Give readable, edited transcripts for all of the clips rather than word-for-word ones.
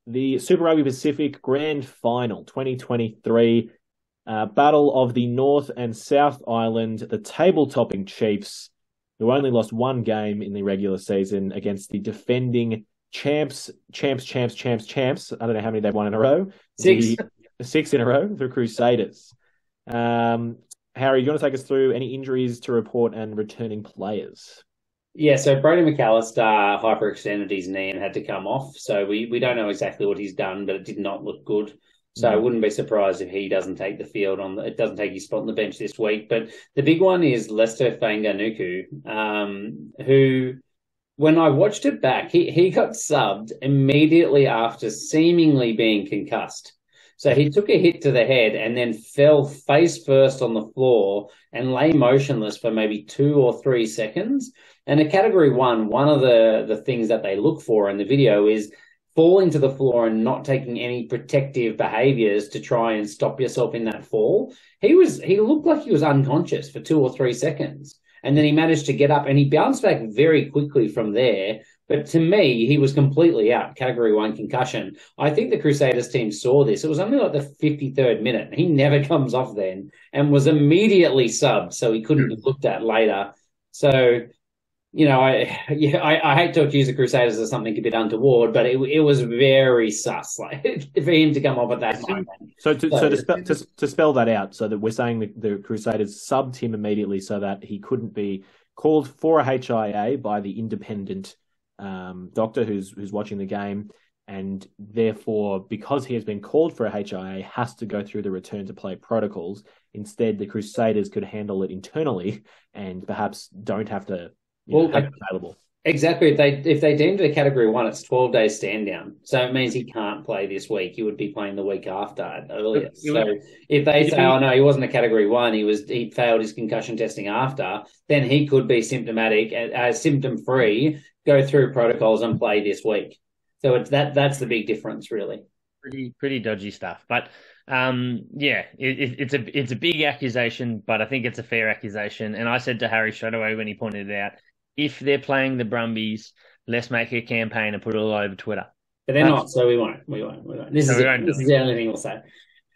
the Super Rugby Pacific Grand Final 2023, Battle of the North and South Island, the table-topping Chiefs, who only lost one game in the regular season against the defending champs. I don't know how many they've won in a row. Six. Six in a row, the Crusaders. Harry, do you want to take us through any injuries to report and returning players? Yeah, so Brody McAllister hyperextended his knee and had to come off. So we don't know exactly what he's done, but it did not look good. So I wouldn't be surprised if he doesn't take the field it doesn't take his spot on the bench this week. But the big one is Lester Fainga'anuku, who, when I watched it back, he got subbed immediately after seemingly being concussed. So he took a hit to the head and then fell face first on the floor and lay motionless for maybe 2 or 3 seconds. And a category one of the things that they look for in the video is falling to the floor and not taking any protective behaviors to try and stop yourself in that fall. He looked like he was unconscious for 2 or 3 seconds. And then he managed to get up and he bounced back very quickly from there. But to me, he was completely out, category one concussion. I think the Crusaders team saw this. It was only like the 53rd minute. He never comes off then and was immediately subbed, so he couldn't be looked at later. So, I hate to accuse the Crusaders of something a bit untoward, but it was very sus, like for him to come off at that moment. So to spell that out, so that we're saying the Crusaders subbed him immediately so that he couldn't be called for a HIA by the independent doctor who's watching the game, and therefore, because he has been called for a HIA, has to go through the return to play protocols. Instead, the Crusaders could handle it internally and perhaps don't have to have it available. Exactly. If they deemed it a category one, it's 12 days stand down. So it means he can't play this week. He would be playing the week after at earliest. So if they say, oh no, he wasn't a category one, he failed his concussion testing after, then he could be symptomatic, symptom free, go through protocols and play this week. So that's the big difference, really. Pretty dodgy stuff. But it's a big accusation, but I think it's a fair accusation. And I said to Harry straight away when he pointed it out, if they're playing the Brumbies, let's make a campaign and put it all over Twitter. But they're not, so we won't. This is the only thing we'll say.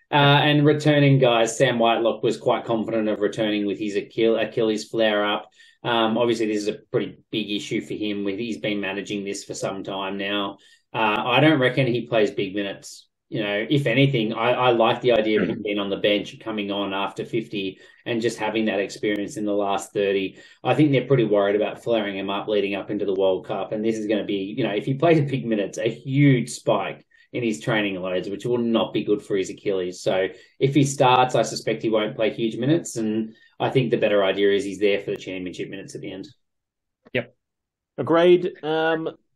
And returning guys, Sam Whitelock was quite confident of returning with his Achilles flare-up. Obviously, this is a pretty big issue for him. He's been managing this for some time now. I don't reckon he plays big minutes. If anything, I like the idea of him being on the bench, coming on after 50 and just having that experience in the last 30. I think they're pretty worried about flaring him up leading up into the World Cup. And this is going to be, if he plays big minutes, a huge spike in his training loads, which will not be good for his Achilles. So if he starts, I suspect he won't play huge minutes. And I think the better idea is he's there for the championship minutes at the end. Yep. Agreed.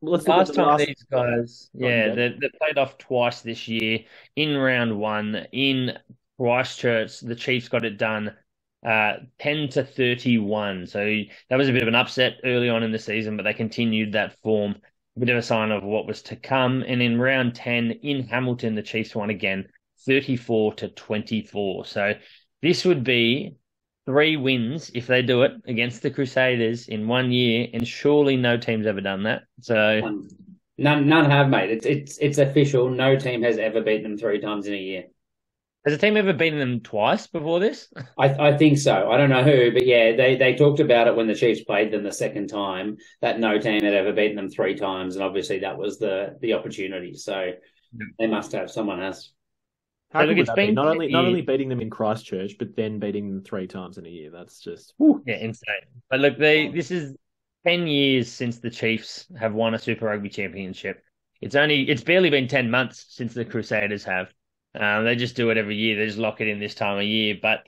Last time these guys, they played off twice this year in round one in Christchurch. The Chiefs got it done 10-31. So that was a bit of an upset early on in the season, but they continued that form. A bit of a sign of what was to come. And in round 10 in Hamilton, the Chiefs won again 34-24. So this would be 3 wins if they do it against the Crusaders in 1 year, and surely no team's ever done that. So none have, mate. It's official. No team has ever beaten them 3 times in a year. Has a team ever beaten them twice before this? I think so. I don't know who, but yeah, they talked about it when the Chiefs played them the second time, that no team had ever beaten them 3 times, and obviously that was the opportunity. So they must have. Someone has. How look, it's been not only beating them in Christchurch, but then beating them 3 times in a year. That's just insane. But look, this is 10 years since the Chiefs have won a Super Rugby championship. It's barely been 10 months since the Crusaders have. They just do it every year. They just lock it in this time of year. But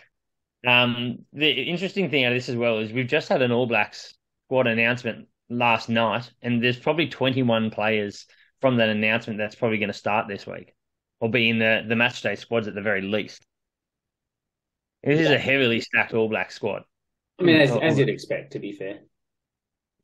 the interesting thing out of this as well is we've just had an All Blacks squad announcement last night, and there's probably 21 players from that announcement that's probably going to start this week, or be in the match day squads at the very least. This is a heavily stacked All Black squad. I mean, as you'd expect, to be fair.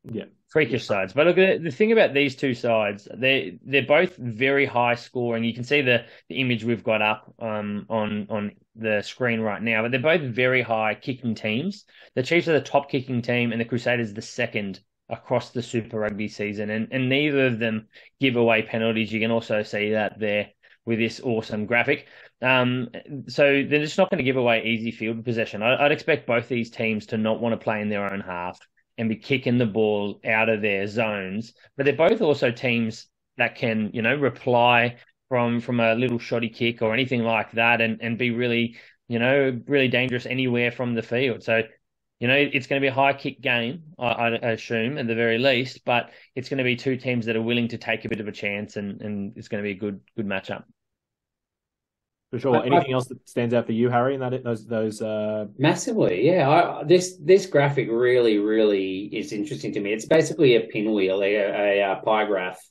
Yeah. Freakish sides. But look, the thing about these two sides, they're both very high scoring. You can see the image we've got up on the screen right now, but they're both very high kicking teams. The Chiefs are the top kicking team, and the Crusaders the second across the Super Rugby season, and neither of them give away penalties. You can also see that there with this awesome graphic. So they're just not going to give away easy field possession. I'd expect both these teams to not want to play in their own half and be kicking the ball out of their zones. But they're both also teams that can, reply from a little shoddy kick or anything like that and be really, really dangerous anywhere from the field. So, it's going to be a high kick game, I assume, at the very least, but it's going to be two teams that are willing to take a bit of a chance, and it's going to be a good matchup. For sure. Anything else that stands out for you, Harry, in those massively, yeah. This graphic really, really is interesting to me. It's basically a pinwheel, a pie graph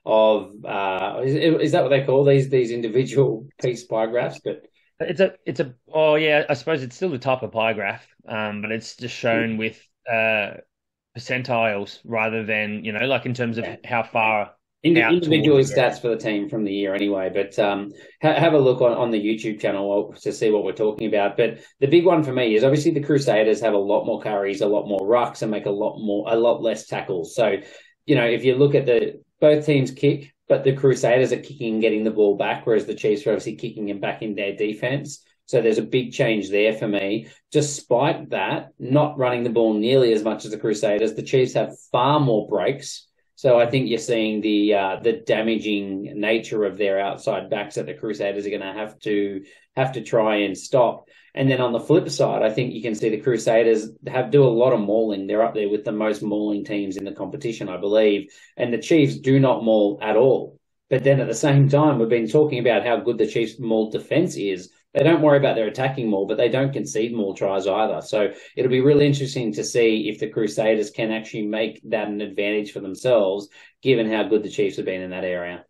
of is that what they call these individual piece pie graphs? But I suppose it's still the type of pie graph, but it's just shown with percentiles rather than like in terms of how far individually stats for the team from the year anyway. But have a look on the YouTube channel to see what we're talking about. But the big one for me is obviously the Crusaders have a lot more carries, a lot more rucks, and make a lot less tackles. So if you look at both teams kick, but the Crusaders are kicking and getting the ball back, whereas the Chiefs are obviously kicking and back in their defense. So there's a big change there for me. Despite that, not running the ball nearly as much as the Crusaders, the Chiefs have far more breaks. So I think you're seeing the damaging nature of their outside backs that the Crusaders are going to have to try and stop. And then on the flip side, I think you can see the Crusaders do a lot of mauling. They're up there with the most mauling teams in the competition, I believe. And the Chiefs do not maul at all. But then at the same time, we've been talking about how good the Chiefs' maul defense is. They don't worry about their attacking maul, but they don't concede maul tries either. So it'll be really interesting to see if the Crusaders can actually make that an advantage for themselves, given how good the Chiefs have been in that area.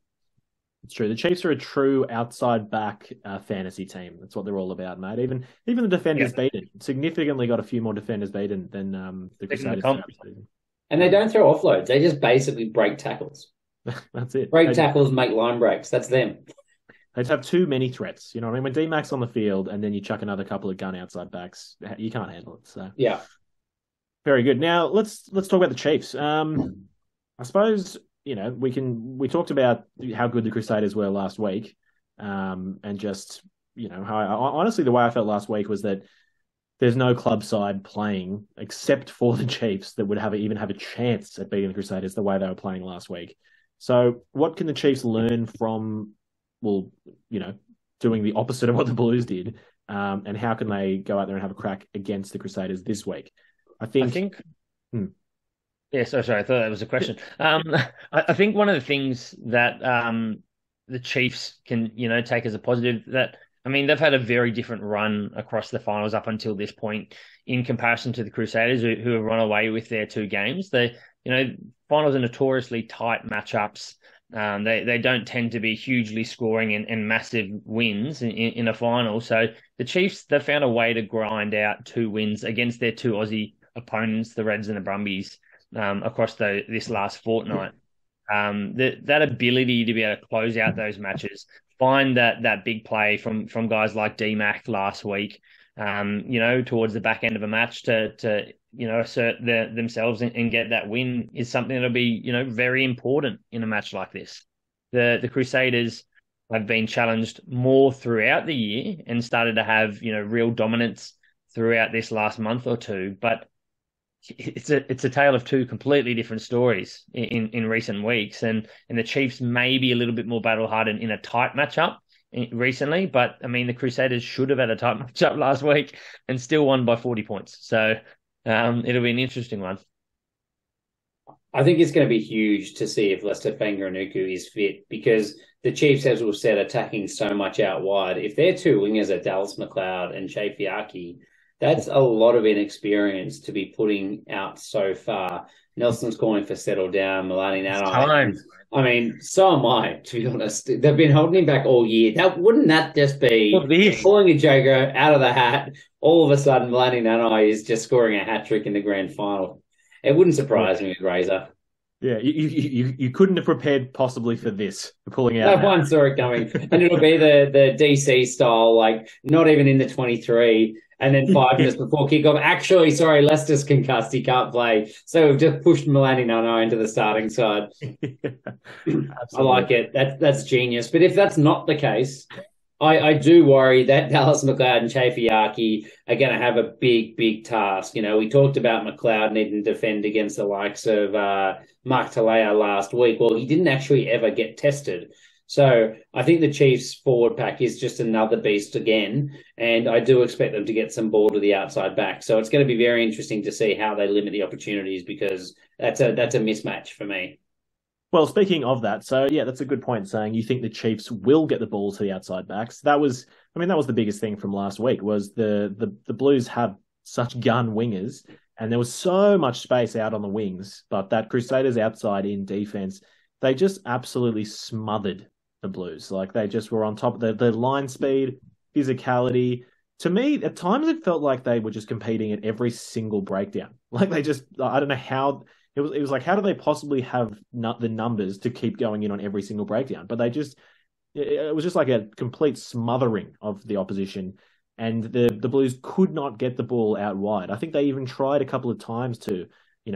It's true. The Chiefs are a true outside back fantasy team. That's what they're all about, mate. Even the defenders beaten. Significantly got a few more defenders beaten than the Crusaders. And they don't throw offloads. They just basically break tackles. That's it. Break tackles, make line breaks. That's them. They have too many threats. You know what I mean? When D-Mac's on the field and then you chuck another couple of gun outside backs, you can't handle it. So yeah. Very good. Now let's talk about the Chiefs. I suppose we talked about how good the Crusaders were last week, and just honestly the way I felt last week was that there's no club side playing except for the Chiefs that would even have a chance at beating the Crusaders the way they were playing last week. So what can the Chiefs learn from doing the opposite of what the Blues did, and how can they go out there and have a crack against the Crusaders this week? I think. Yeah, sorry. I thought that was a question. I think one of the things that the Chiefs can, take as a positive they've had a very different run across the finals up until this point in comparison to the Crusaders who have run away with their two games. Finals are notoriously tight matchups. They don't tend to be hugely scoring and massive wins in a final. So the Chiefs, they've found a way to grind out 2 wins against their 2 Aussie opponents, the Reds and the Brumbies, across this last fortnight. That ability to be able to close out those matches, find that big play from guys like D-Mac last week, towards the back end of a match to assert themselves and get that win is something that'll be, very important in a match like this. The Crusaders have been challenged more throughout the year and started to have, real dominance throughout this last month or two, but it's a tale of 2 completely different stories in recent weeks, and the Chiefs may be a little bit more battle-hardened in a tight matchup recently, but the Crusaders should have had a tight matchup last week and still won by 40 points. So it'll be an interesting one. I think it's going to be huge to see if Lester Fainga'anuku is fit, because the Chiefs, as we've said, attacking so much out wide. If their 2 wingers are Dallas McLeod and Chaifiaki, that's a lot of inexperience to be putting out so far. Nelson's calling for settle down. Milani Nanai. So am I, to be honest. They've been holding him back all year. Wouldn't that just be pulling a joker out of the hat? All of a sudden, Milani Nanai is just scoring a hat trick in the grand final. It wouldn't surprise me with Razor. Yeah, you couldn't have prepared possibly for this, for pulling out. No one saw it coming. And it'll be the DC style, not even in the 23. And then 5 minutes before kickoff, actually, sorry, Leicester's concussed, he can't play. So we've just pushed Milani Nano into the starting side. I like it. That's genius. But if that's not the case, I do worry that Dallas McLeod and Chafeaki are going to have a big, big task. You know, we talked about McLeod needing to defend against the likes of Mark Talea last week. Well, he didn't actually ever get tested. So I think the Chiefs forward pack is just another beast again, and I do expect them to get some ball to the outside back. So it's going to be very interesting to see how they limit the opportunities, because that's a mismatch for me. Well, speaking of that, so yeah, that's a good point, saying you think the Chiefs will get the ball to the outside backs. That was the biggest thing from last week, was the Blues have such gun wingers, and there was so much space out on the wings, but that Crusaders outside in defense, they just absolutely smothered the Blues. Like, they just were on top of the line speed, physicality. To me, at times it felt like they were just competing at every single breakdown. Like, they just, I don't know how... It was like, how do they possibly have the numbers to keep going in on every single breakdown? But it was just like a complete smothering of the opposition, and the Blues could not get the ball out wide. I think they even tried a couple of times to,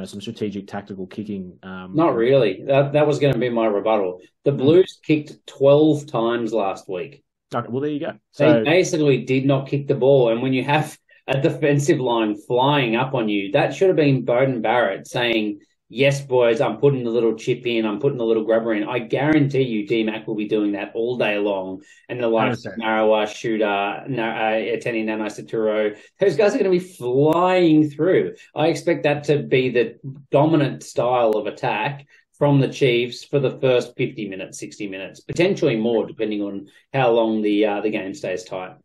some strategic tactical kicking. Not really. That was going to be my rebuttal. The Blues kicked 12 times last week. Okay, well, there you go. They basically did not kick the ball, and when you have a defensive line flying up on you, that should have been Beauden Barrett saying, yes, boys, I'm putting the little chip in, I'm putting the little grubber in. I guarantee you D-Mac will be doing that all day long. And the likes of Marawa, Shooter, Eteni Nanai-Saturo, those guys are going to be flying through. I expect that to be the dominant style of attack from the Chiefs for the first 50 minutes, 60 minutes, potentially more, depending on how long the game stays tight.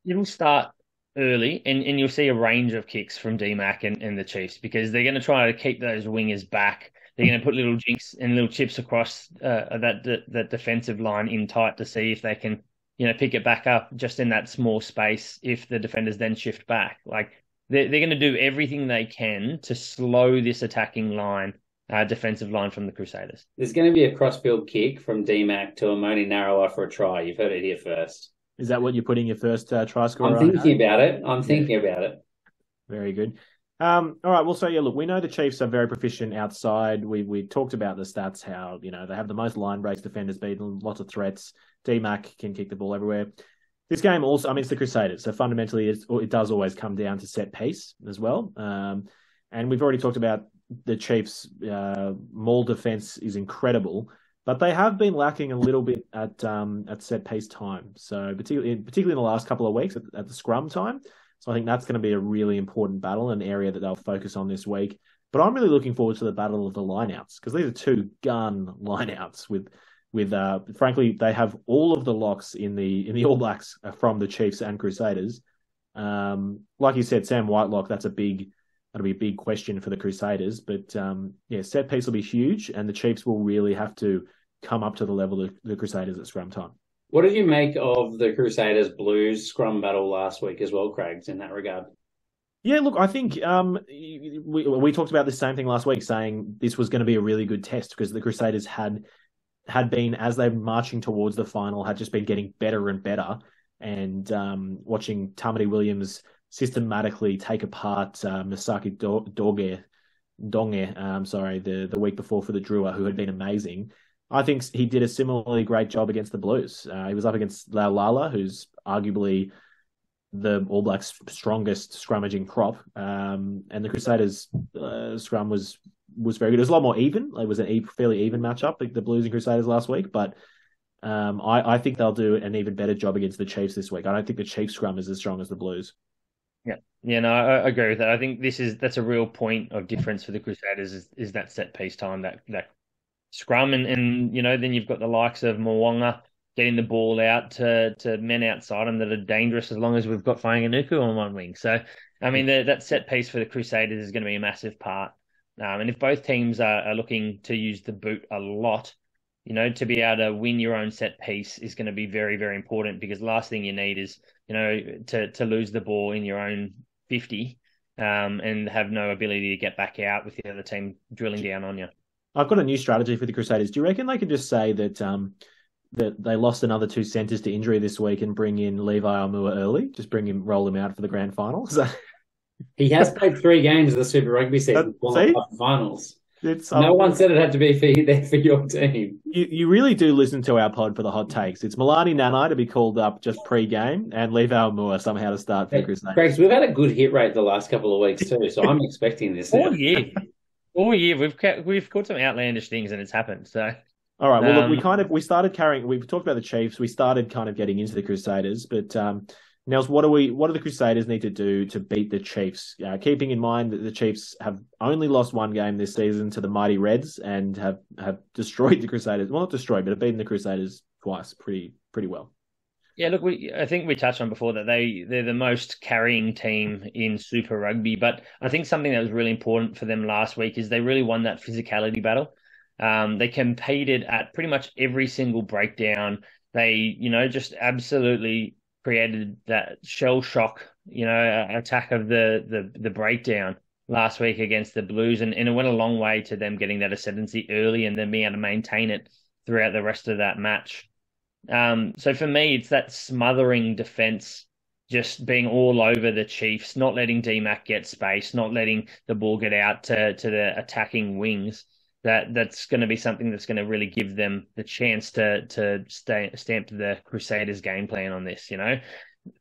It'll start early, and you'll see a range of kicks from D-Mac and the Chiefs, because they're going to try to keep those wingers back. They're going to put little jinks and little chips across that defensive line in tight to see if they can, pick it back up just in that small space if the defenders then shift back. Like, they're going to do everything they can to slow this attacking line, defensive line from the Crusaders. There's going to be a crossfield kick from D-Mac to Amoni Narawa for a try. You've heard it here first. Is that what you're putting your first try scorer on? I'm thinking about it. Very good. All right. Well, so yeah, look, we know the Chiefs are very proficient outside. We talked about the stats, how, they have the most line breaks, defenders beaten, lots of threats. D-Mac can kick the ball everywhere. This game also, it's the Crusaders. So fundamentally, it does always come down to set piece as well. And we've already talked about the Chiefs' maul defense is incredible, but they have been lacking a little bit at set piece time. So particularly in the last couple of weeks at the scrum time. So I think that's going to be a really important battle, an area that they'll focus on this week. But I'm really looking forward to the battle of the lineouts, because these are two gun lineouts with frankly, they have all of the locks in the All Blacks from the Chiefs and Crusaders. Like you said, Sam Whitelock, that'll be a big question for the Crusaders. But set piece will be huge, and the Chiefs will really have to come up to the level of the Crusaders at scrum time. What did you make of the Crusaders Blues scrum battle last week as well, Craigs, in that regard? Yeah, look, I think we talked about the same thing last week, saying this was going to be a really good test, because the Crusaders had been, as they're marching towards the final, had just been getting better and better. And watching Tamati Williams systematically take apart Masaki Donge, the week before for the Drua, who had been amazing. I think he did a similarly great job against the Blues. He was up against Laulala, who's arguably the All Blacks' strongest scrummaging prop. And the Crusaders' scrum was very good. It was a lot more even. It was a fairly even matchup, like the Blues and Crusaders last week. But I think they'll do an even better job against the Chiefs this week. I don't think the Chiefs' scrum is as strong as the Blues. Yeah, no, I agree with that. I think that's a real point of difference for the Crusaders is that set piece time, that scrum, and then you've got the likes of Mwanga getting the ball out to men outside them that are dangerous, as long as we've got Fainga'anuku on one wing. So, I mean, that set piece for the Crusaders is going to be a massive part. And if both teams are looking to use the boot a lot, to be able to win your own set piece is going to be very, very important, because the last thing you need is, to lose the ball in your own 50 and have no ability to get back out with the other team drilling down on you. I've got a new strategy for the Crusaders. Do you reckon they can just say that that they lost another 2 centres to injury this week and bring in Levi Aumua early, just roll him out for the grand final. So he has played 3 games of the Super Rugby season for the finals. No one said it had to be for your team. You really do listen to our pod for the hot takes. It's Milani Nanai to be called up just pre-game and Levi Aumua somehow to start for Crusaders. Greg, we've had a good hit rate the last couple of weeks too, so I'm expecting this. All year we've caught some outlandish things and it's happened. So all right, well look, we started carrying. We've talked about the Chiefs. We started kind of getting into the Crusaders, but Nels, what do the Crusaders need to do to beat the Chiefs? Keeping in mind that the Chiefs have only lost 1 game this season to the mighty Reds and have destroyed the Crusaders. Well, not destroyed, but have beaten the Crusaders twice pretty well. Yeah, look, I think we touched on before that they're the most carrying team in Super Rugby, but I think something that was really important for them last week is they really won that physicality battle. They competed at pretty much every single breakdown. They, just absolutely created that shell shock, attack of the breakdown last week against the Blues, and it went a long way to them getting that ascendancy early and then being able to maintain it throughout the rest of that match. So for me, it's that smothering defense, just being all over the Chiefs, not letting DMAC get space, not letting the ball get out to the attacking wings. That's going to be something that's going to really give them the chance to stamp the Crusaders game plan on this. They're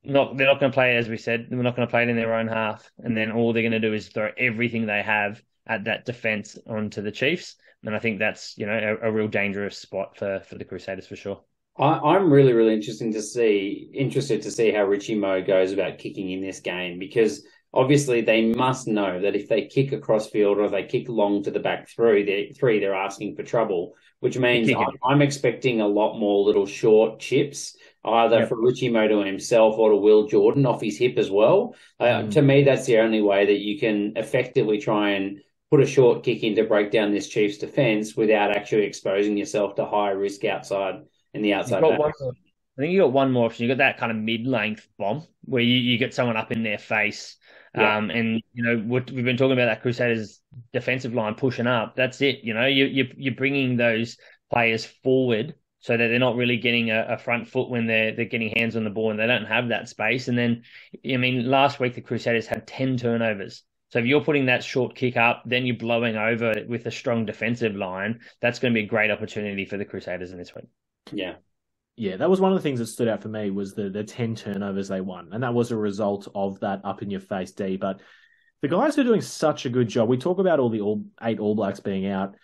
not going to play it, as we said. They're not going to play it in their own half, and then all they're going to do is throw everything they have at that defense onto the Chiefs. And I think that's a real dangerous spot for the Crusaders for sure. I'm really, really interested to see how Richie Moe goes about kicking in this game, because obviously they must know that if they kick across field or if they kick long to the back three, they're asking for trouble, which means I'm expecting a lot more little short chips, either for Richie Moe to himself or to Will Jordan off his hip as well. To me, that's the only way that you can effectively try and put a short kick in to break down this Chiefs defence without actually exposing yourself to high risk outside in the outside back. I think you got one more option. You got that kind of mid-length bomb where you get someone up in their face. Yeah. And what we've been talking about, that Crusaders defensive line pushing up. That's it. You're bringing those players forward so that they're not really getting a front foot when they're getting hands on the ball and they don't have that space. And then, last week the Crusaders had 10 turnovers. So if you're putting that short kick up, then you're blowing over with a strong defensive line. That's going to be a great opportunity for the Crusaders in this week. Yeah. Yeah, that was one of the things that stood out for me was the 10 turnovers they won. And that was a result of that up-in-your-face D. But the guys are doing such a good job. We talk about all the 8 All Blacks being out.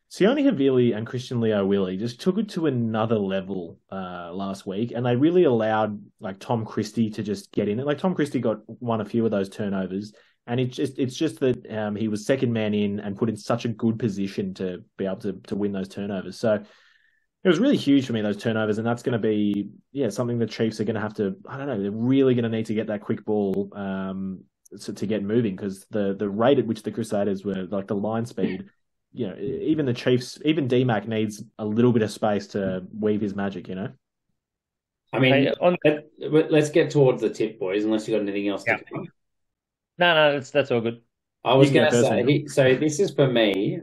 Sione Havili and Christian Leo Willie just took it to another level last week. And they really allowed Tom Christie to just get in it. Tom Christie won a few of those turnovers. And it's just that he was second man in and put in such a good position to be able to win those turnovers. So it was really huge for me, those turnovers, and that's going to be something the Chiefs are going to have to, they're really going to need to get that quick ball to get moving, because the rate at which the Crusaders were, the line speed, even the Chiefs, even DMAC needs a little bit of space to weave his magic, Let's get towards the tip, boys, unless you've got anything else to say. No, that's all good. I was going to say, so this is for me.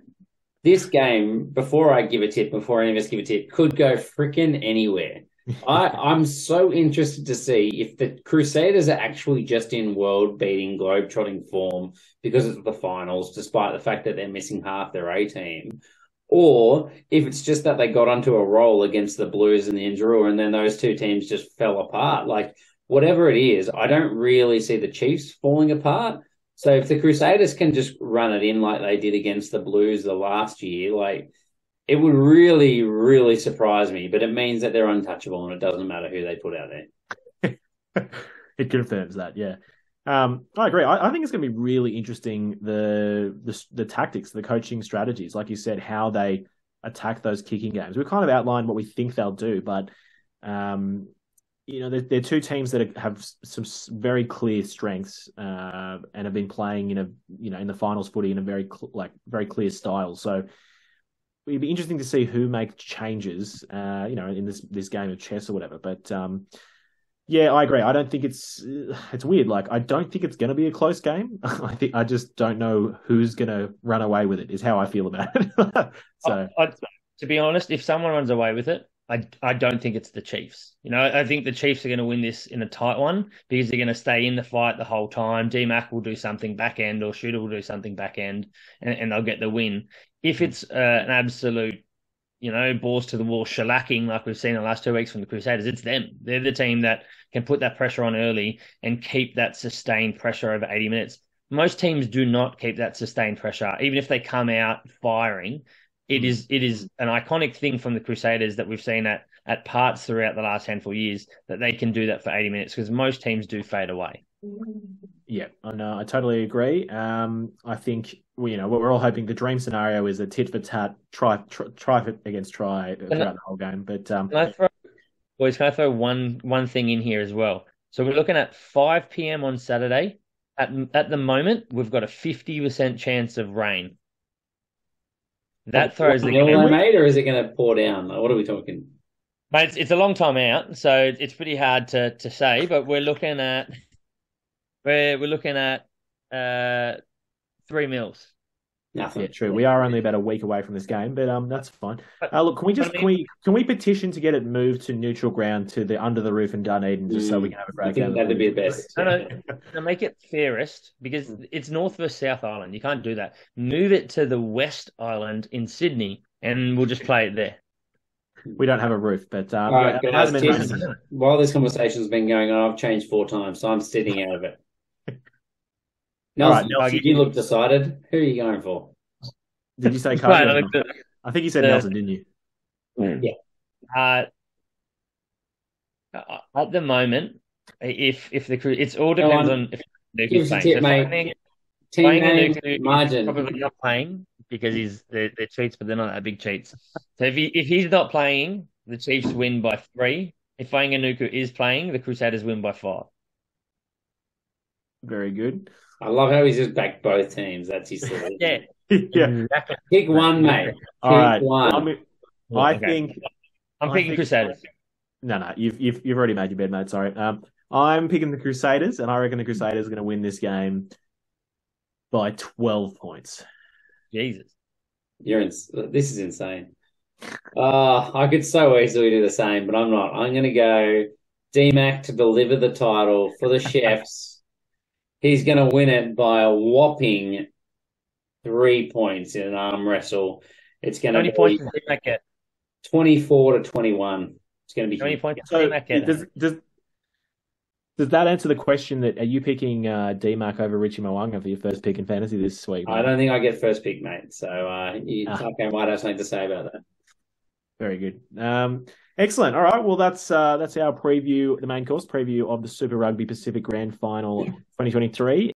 This game, before any of us give a tip, could go freaking anywhere. I'm so interested to see if the Crusaders are actually just in world-beating, globe-trotting form because it's the finals, despite the fact that they're missing half their A-team, or if it's just that they got onto a roll against the Blues and the Injurua and then those two teams just fell apart. Whatever it is, I don't really see the Chiefs falling apart. So if the Crusaders can just run it in like they did against the Blues the last year, it would really, really surprise me. But it means that they're untouchable and it doesn't matter who they put out there. It confirms that, yeah. I agree. I think it's going to be really interesting, the tactics, the coaching strategies, like you said, how they attack those kicking games. We've kind of outlined what we think they'll do, but they're two teams that have some very clear strengths and have been playing in the finals footy in a very very clear style. So it'd be interesting to see who make changes, in this game of chess or whatever. But I agree. I don't think it's weird. I don't think it's going to be a close game. I just don't know who's going to run away with it. Is how I feel about it. So to be honest, if someone runs away with it, I don't think it's the Chiefs. I think the Chiefs are going to win this in a tight one because they're going to stay in the fight the whole time. D-Mac will do something back end or Shooter will do something back end and they'll get the win. If it's an absolute, balls to the wall shellacking like we've seen the last 2 weeks from the Crusaders, it's them. They're the team that can put that pressure on early and keep that sustained pressure over 80 minutes. Most teams do not keep that sustained pressure, even if they come out firing. It is an iconic thing from the Crusaders that we've seen at parts throughout the last handful of years that they can do that for 80 minutes because most teams do fade away. Yeah, I totally agree. I think we're all hoping the dream scenario is a tit for tat, try against try throughout the whole game. But can I throw one thing in here as well? So we're looking at 5 p.m. on Saturday. At the moment, we've got a 50% chance of rain. That throws the game, mate, or is it going to pour down? What are we talking? Mate, it's a long time out, so it's pretty hard to say. But we're looking at 3 mils. Nothing. Yeah, true. We are only about a week away from this game, but that's fine. Look, can we petition to get it moved to neutral ground to the under the roof in Dunedin just so we can have a break? I think that'd be the best. No, make it fairest because it's North versus South Island. You can't do that. Move it to the West Island in Sydney, and we'll just play it there. We don't have a roof, but all right, guys, while this conversation's been going on, I've changed 4 times, so I'm sitting out of it. Nelson, you look decided. Who are you going for? Did you say Cody? I think you said Nelson, didn't you? Yeah. At the moment, if it all depends on if Nuku's playing. Team margin. Probably not playing because they're cheats, but they're not that big cheats. So if he's not playing, the Chiefs win by 3. If Fainga'anuku is playing, the Crusaders win by 5. Very good. I love how he's just backed both teams. That's his solution. Yeah. Exactly. Pick one, mate. All right. One. I'm picking Crusaders. No, you've already made your bed, mate. Sorry. I'm picking the Crusaders, and I reckon the Crusaders are going to win this game by 12 points. Jesus. This is insane. I could so easily do the same, but I'm not. I'm going to go D-Mac to deliver the title for the Chefs. He's going to win it by a whopping 3 points in an arm wrestle. It's going to be 24-21. It's going to be 20 points. So does that answer the question that are you picking D-Mac over Richie Mo'unga for your first pick in fantasy this week? I don't think I get first pick, mate. So I might have something to say about that. Very good. Excellent. All right. Well, that's our preview, the main course preview of the Super Rugby Pacific Grand Final 2023.